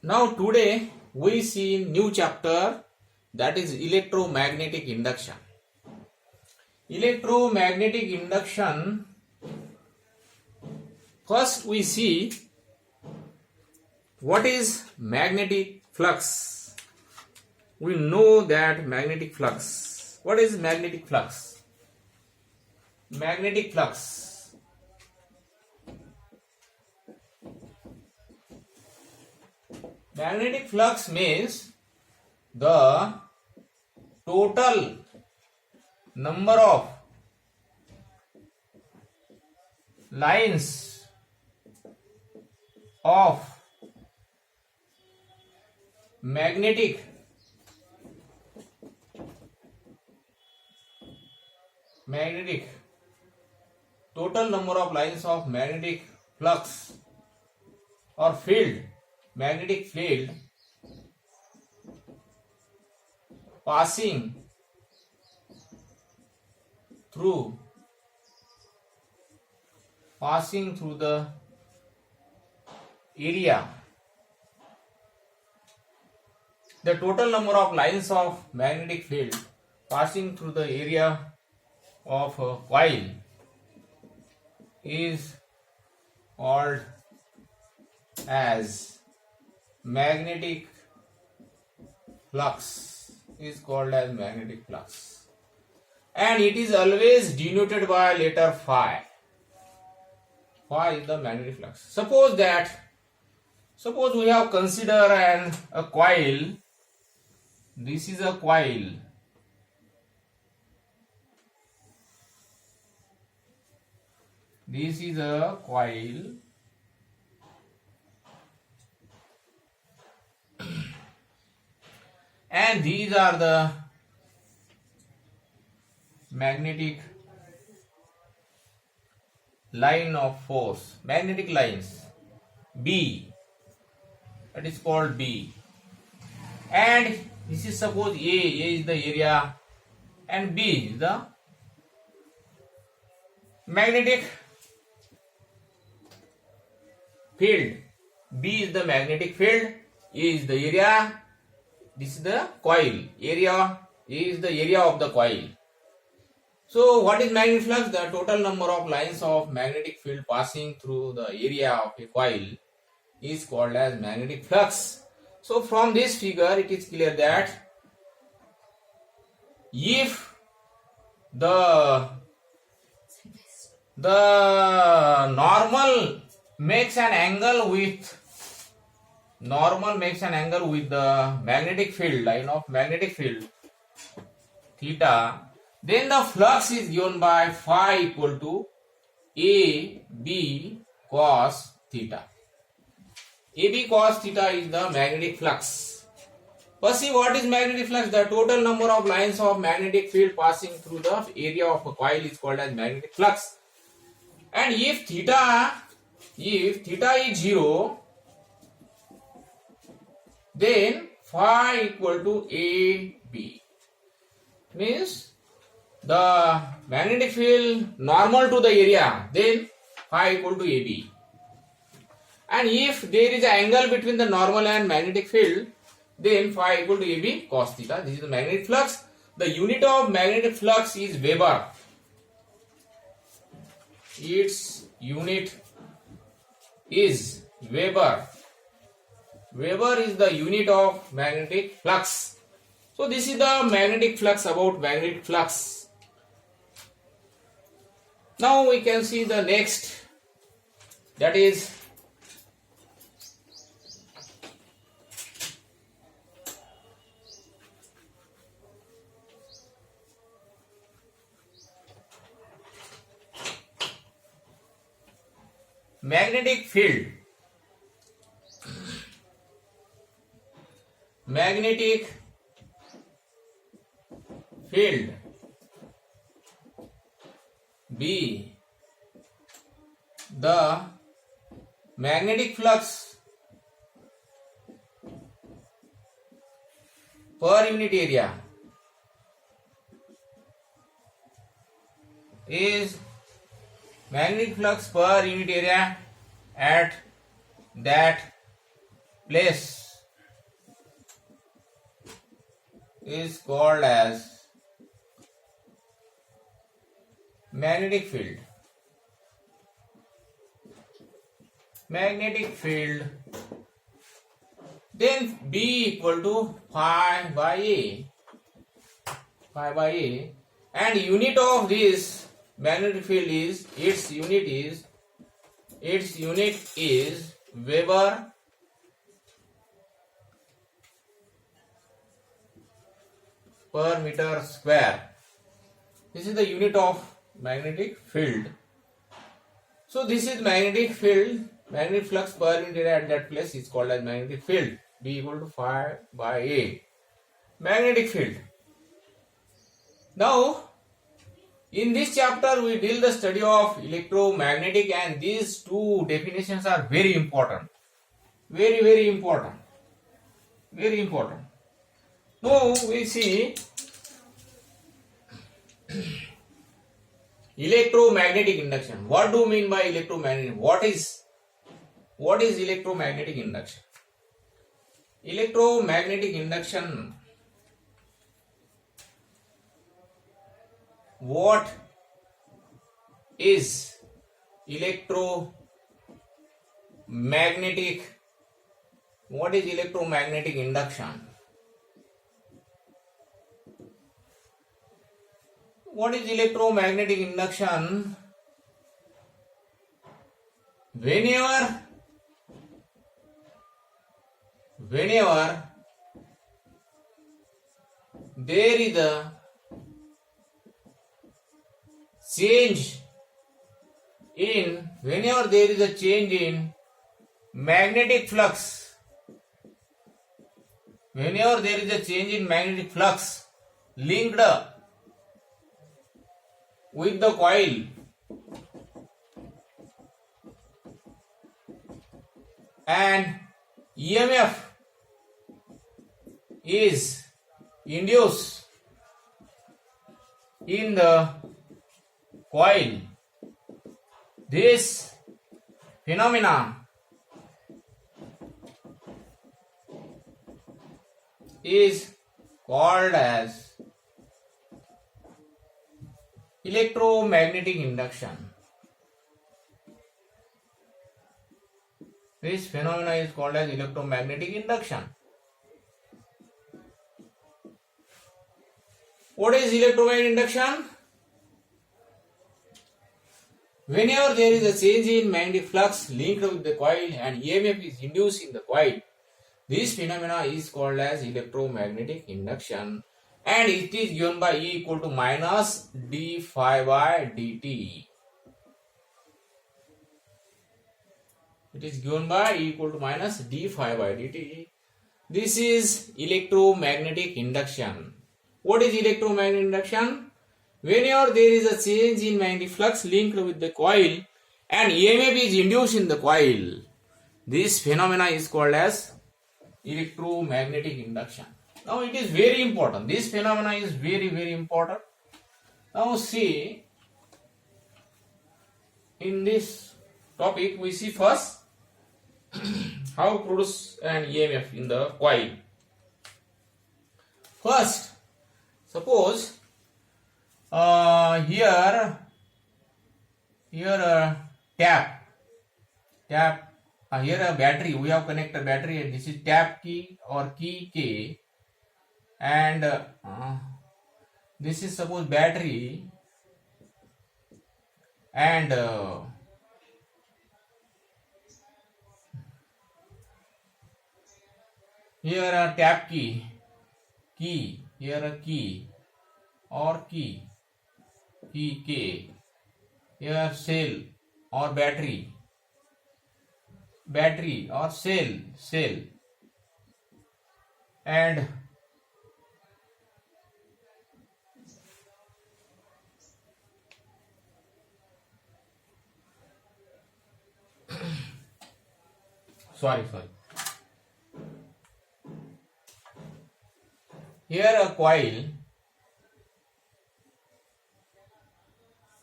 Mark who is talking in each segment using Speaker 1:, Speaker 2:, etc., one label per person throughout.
Speaker 1: Now today we see new chapter, that is electromagnetic induction. Electromagnetic induction, first we see what is magnetic flux. We know that magnetic flux. What is magnetic flux? Magnetic flux. Magnetic flux means the total number of lines of magnetic total number of lines of magnetic flux or field, magnetic field passing through the area. The total number of lines of magnetic field passing through the area of a coil is called as magnetic flux. And it is always denoted by letter phi. Phi is the magnetic flux. Suppose we have considered a coil. This is a coil. This is a coil. And these are the magnetic line of force, magnetic lines, B, that is called B. And this is suppose A is the area and B is the magnetic field. B is the magnetic field, A is the area, this is the coil, area is the area of the coil. So what is magnetic flux? The total number of lines of magnetic field passing through the area of a coil is called as magnetic flux. So from this figure it is clear that if the normal makes an angle with the magnetic field, line of magnetic field theta, then the flux is given by phi equal to AB cos theta. AB cos theta is the magnetic flux. Perceive what is magnetic flux? The total number of lines of magnetic field passing through the area of a coil is called as magnetic flux. And if theta is 0, then phi equal to AB. Means the magnetic field normal to the area, then phi equal to AB. And if there is an angle between the normal and magnetic field, then phi equal to AB cos theta. This is the magnetic flux. The unit of magnetic flux is Weber. Its unit is Weber. Weber is the unit of magnetic flux. So this is the magnetic flux, about magnetic flux. Now we can see the next, that is magnetic field. Magnetic field B, the magnetic flux per unit area is magnetic flux per unit area at that place is called as magnetic field. Magnetic field. Then B equal to phi by A. Phi by A. And unit of this magnetic field is, its unit is Weber per meter square. This is the unit of magnetic field. So this is magnetic field, magnetic flux per unit area at that place is called as magnetic field. B equal to phi by A. Magnetic field. Now, in this chapter we deal the study of electromagnetic, and these two definitions are very important. Very important. Very important. Now we see electromagnetic induction. What do you mean by electromagnetic? What is electromagnetic induction? Electromagnetic induction. What is electromagnetic? What is electromagnetic induction? What is electromagnetic induction? Whenever there is a change in magnetic flux, linked with the coil, and EMF is induced in the coil, this phenomena is called as electromagnetic induction. This phenomena is called as electromagnetic induction. What is electromagnetic induction? Whenever there is a change in magnetic flux linked with the coil and EMF is induced in the coil, this phenomena is called as electromagnetic induction, and it is given by E equal to minus d phi by dt. It is given by E equal to minus d phi by dt. This is electromagnetic induction. What is electromagnetic induction? Whenever there is a change in magnetic flux linked with the coil and EMF is induced in the coil, this phenomena is called as electromagnetic induction. Now it is very important. This phenomena is very important. Now see, in this topic we see first how to produce an EMF in the coil. First, suppose here tap, here a battery, we have connected battery, and this is tap key or key K, and this is suppose battery, and here a tap key, here a key or key K, here cell or battery or cell, and sorry, here a coil,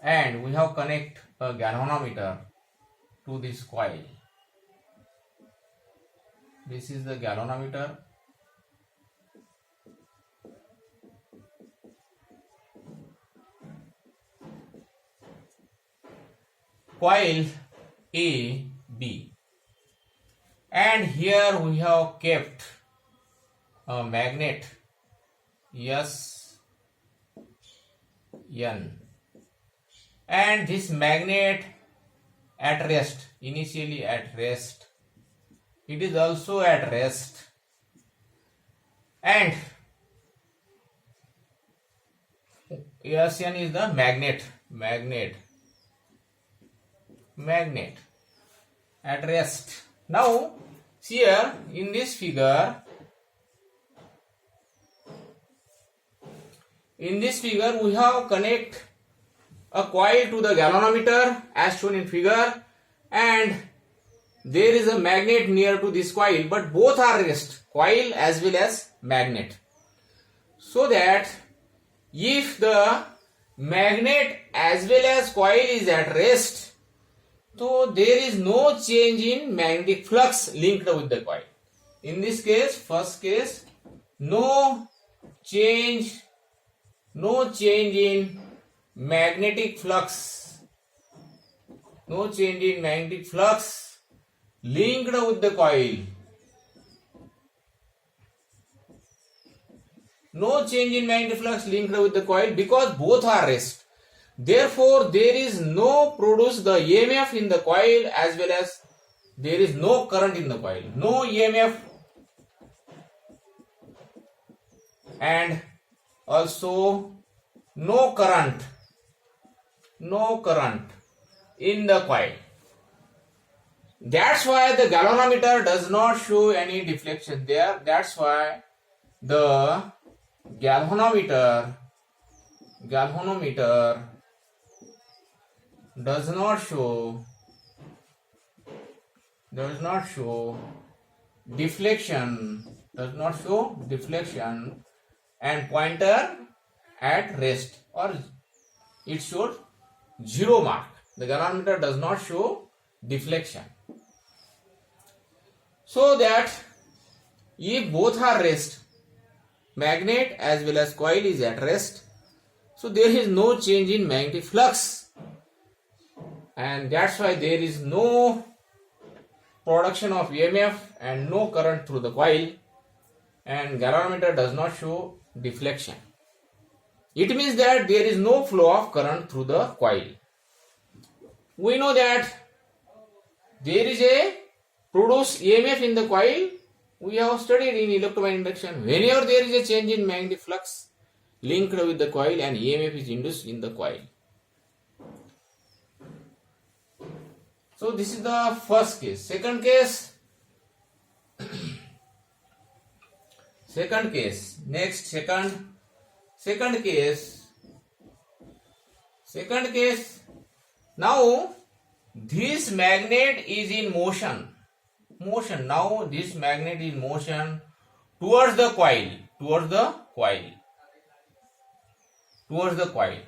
Speaker 1: and we have connect a galvanometer to this coil. This is the galvanometer, coil AB, and here we have kept a magnet SN, and this magnet at rest, initially at rest, it is also at rest, and SN is the magnet at rest. Now here in this figure we have connect a coil to the galvanometer as shown in figure, and there is a magnet near to this coil, but both are rest, coil as well as magnet. So that if the magnet as well as coil is at rest, so there is no change in magnetic flux linked with the coil. In this case, first case, no change in magnetic flux, linked with the coil. No change in magnetic flux linked with the coil because both are rest. Therefore, there is no produce the EMF in the coil as well as there is no current in the coil. No EMF and also no current in the coil. That's why the galvanometer does not show any deflection there. That's why the galvanometer does not show deflection and pointer at rest, or it showed 0 mark. The galvanometer does not show deflection. So that if both are rest, magnet as well as coil is at rest, so there is no change in magnetic flux, and that's why there is no production of EMF and no current through the coil, and galvanometer does not show deflection. It means that there is no flow of current through the coil. We know that there is a produced EMF in the coil. We have studied in electromagnetic induction. Whenever there is a change in magnetic flux linked with the coil, and EMF is induced in the coil. So this is the first case. Second case. Second case. Now this magnet is in motion. Now this magnet is in motion towards the coil.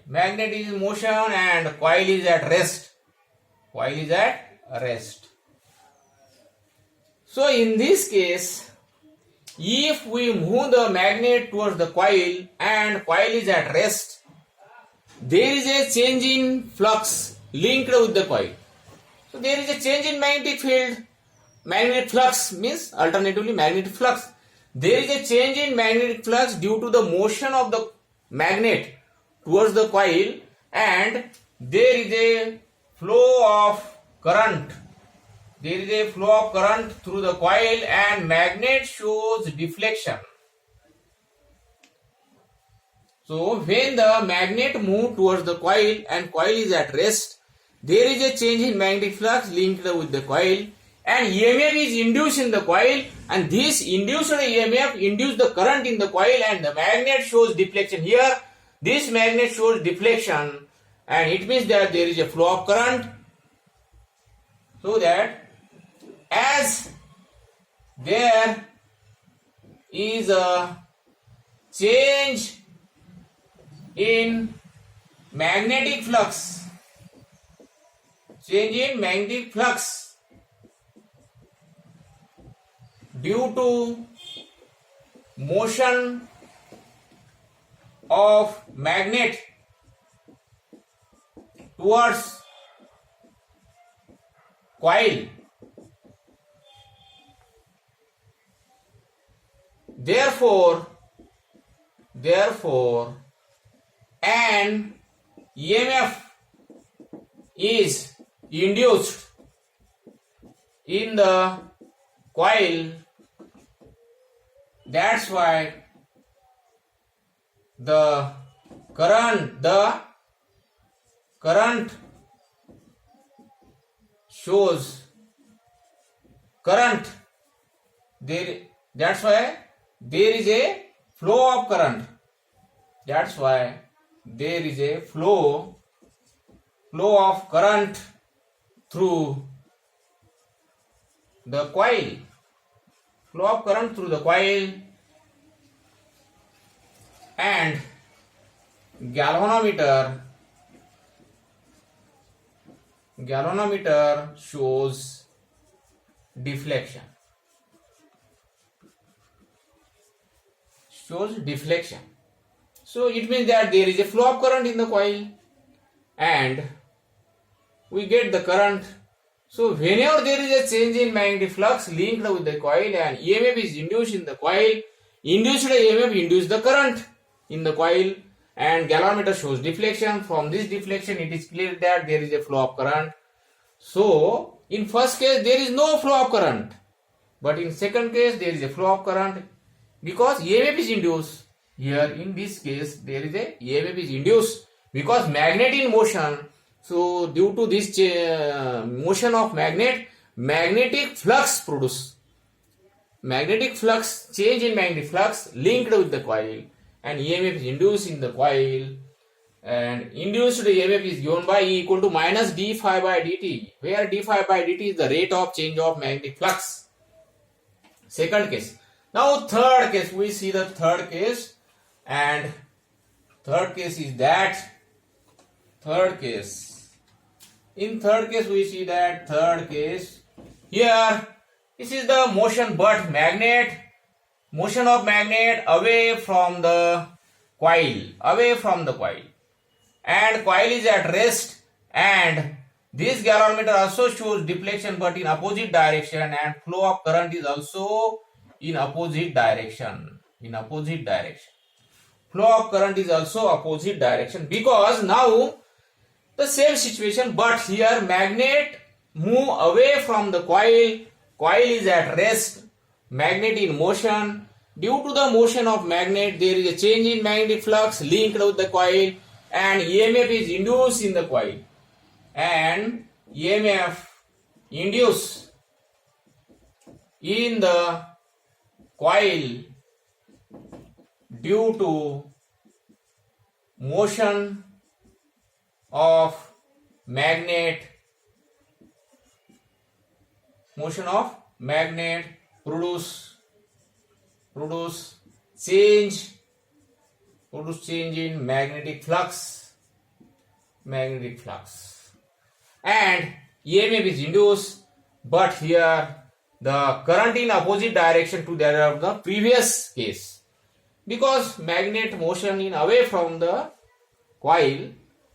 Speaker 1: Magnet is in motion and coil is at rest. So in this case, if we move the magnet towards the coil and coil is at rest, there is a change in flux linked with the coil. So there is a change in magnetic field. Magnetic flux means alternatively magnetic flux. There is a change in magnetic flux due to the motion of the magnet towards the coil, and there is a flow of current. Through the coil, and magnet shows deflection. So when the magnet moves towards the coil and coil is at rest, there is a change in magnetic flux linked with the coil, and EMF is induced in the coil, and this induced EMF induced the current in the coil, and the magnet shows deflection. Here this magnet shows deflection, and it means that there is a flow of current. So that as there is a change in magnetic flux, due to motion of magnet towards coil. Therefore, an EMF is induced in the coil. That's why the current shows current there. That's why there is a flow of current. That's why there is a flow of current through the coil. Flow of current through the coil, and galvanometer shows deflection. So it means that there is a flow of current in the coil and we get the current. So whenever there is a change in magnetic flux linked with the coil and EMF is induced in the coil, induced EMF induces the current in the coil, and galvanometer shows deflection. From this deflection it is clear that there is a flow of current. So in first case there is no flow of current, but in second case there is a flow of current because EMF is induced. Here in this case there is a EMF is induced because magnet in motion. So due to this motion of magnet, magnetic flux change in magnetic flux linked with the coil, and EMF is induced in the coil, and induced EMF is given by E equal to minus d phi by dt, where d phi by dt is the rate of change of magnetic flux. Second case. Now third case, we see the third case, and third case is that in third case we see that here this is the motion of magnet away from the coil, and coil is at rest, and this galvanometer also shows deflection but in opposite direction, and flow of current is also in opposite direction. Flow of current is also opposite direction because now the same situation, but here magnet move away from the coil is at rest, magnet in motion. Due to the motion of magnet there is a change in magnetic flux linked with the coil, and EMF is induced in the coil, and EMF induced in the coil due to motion of magnet produce change in magnetic flux, and EMF is induced, but here the current in opposite direction to that of the previous case, because magnet motion in away from the coil,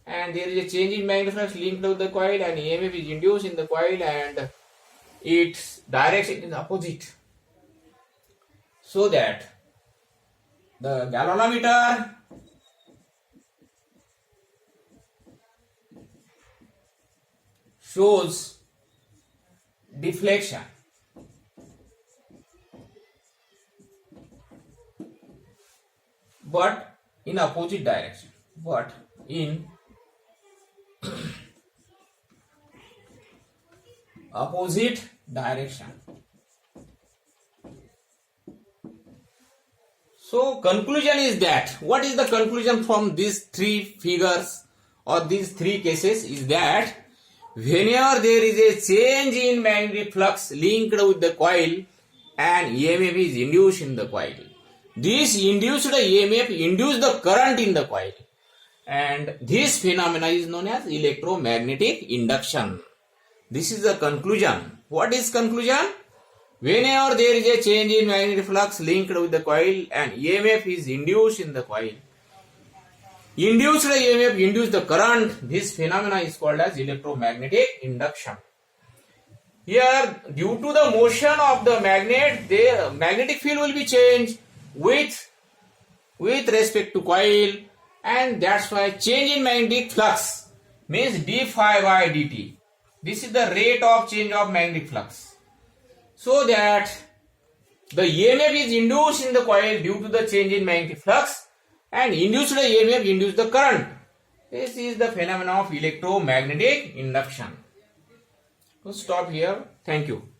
Speaker 1: and there is a change in magnetic flux linked to the coil, and EMF is induced in the coil and its direction is opposite, so that the galvanometer shows deflection. But in opposite direction. So conclusion is that, what is the conclusion from these three figures or these three cases is that whenever there is a change in magnetic flux linked with the coil and EMF is induced in the coil, this induced EMF induced the current in the coil, and this phenomena is known as electromagnetic induction. This is the conclusion. What is conclusion? Whenever there is a change in magnetic flux linked with the coil and EMF is induced in the coil, induced EMF induced the current. This phenomena is called as electromagnetic induction. Here, due to the motion of the magnet, the magnetic field will be changed with respect to coil, and that's why change in magnetic flux means d phi by dt. This is the rate of change of magnetic flux. So that the EMF is induced in the coil due to the change in magnetic flux, and induced EMF induces the current. This is the phenomenon of electromagnetic induction. So stop here. Thank you.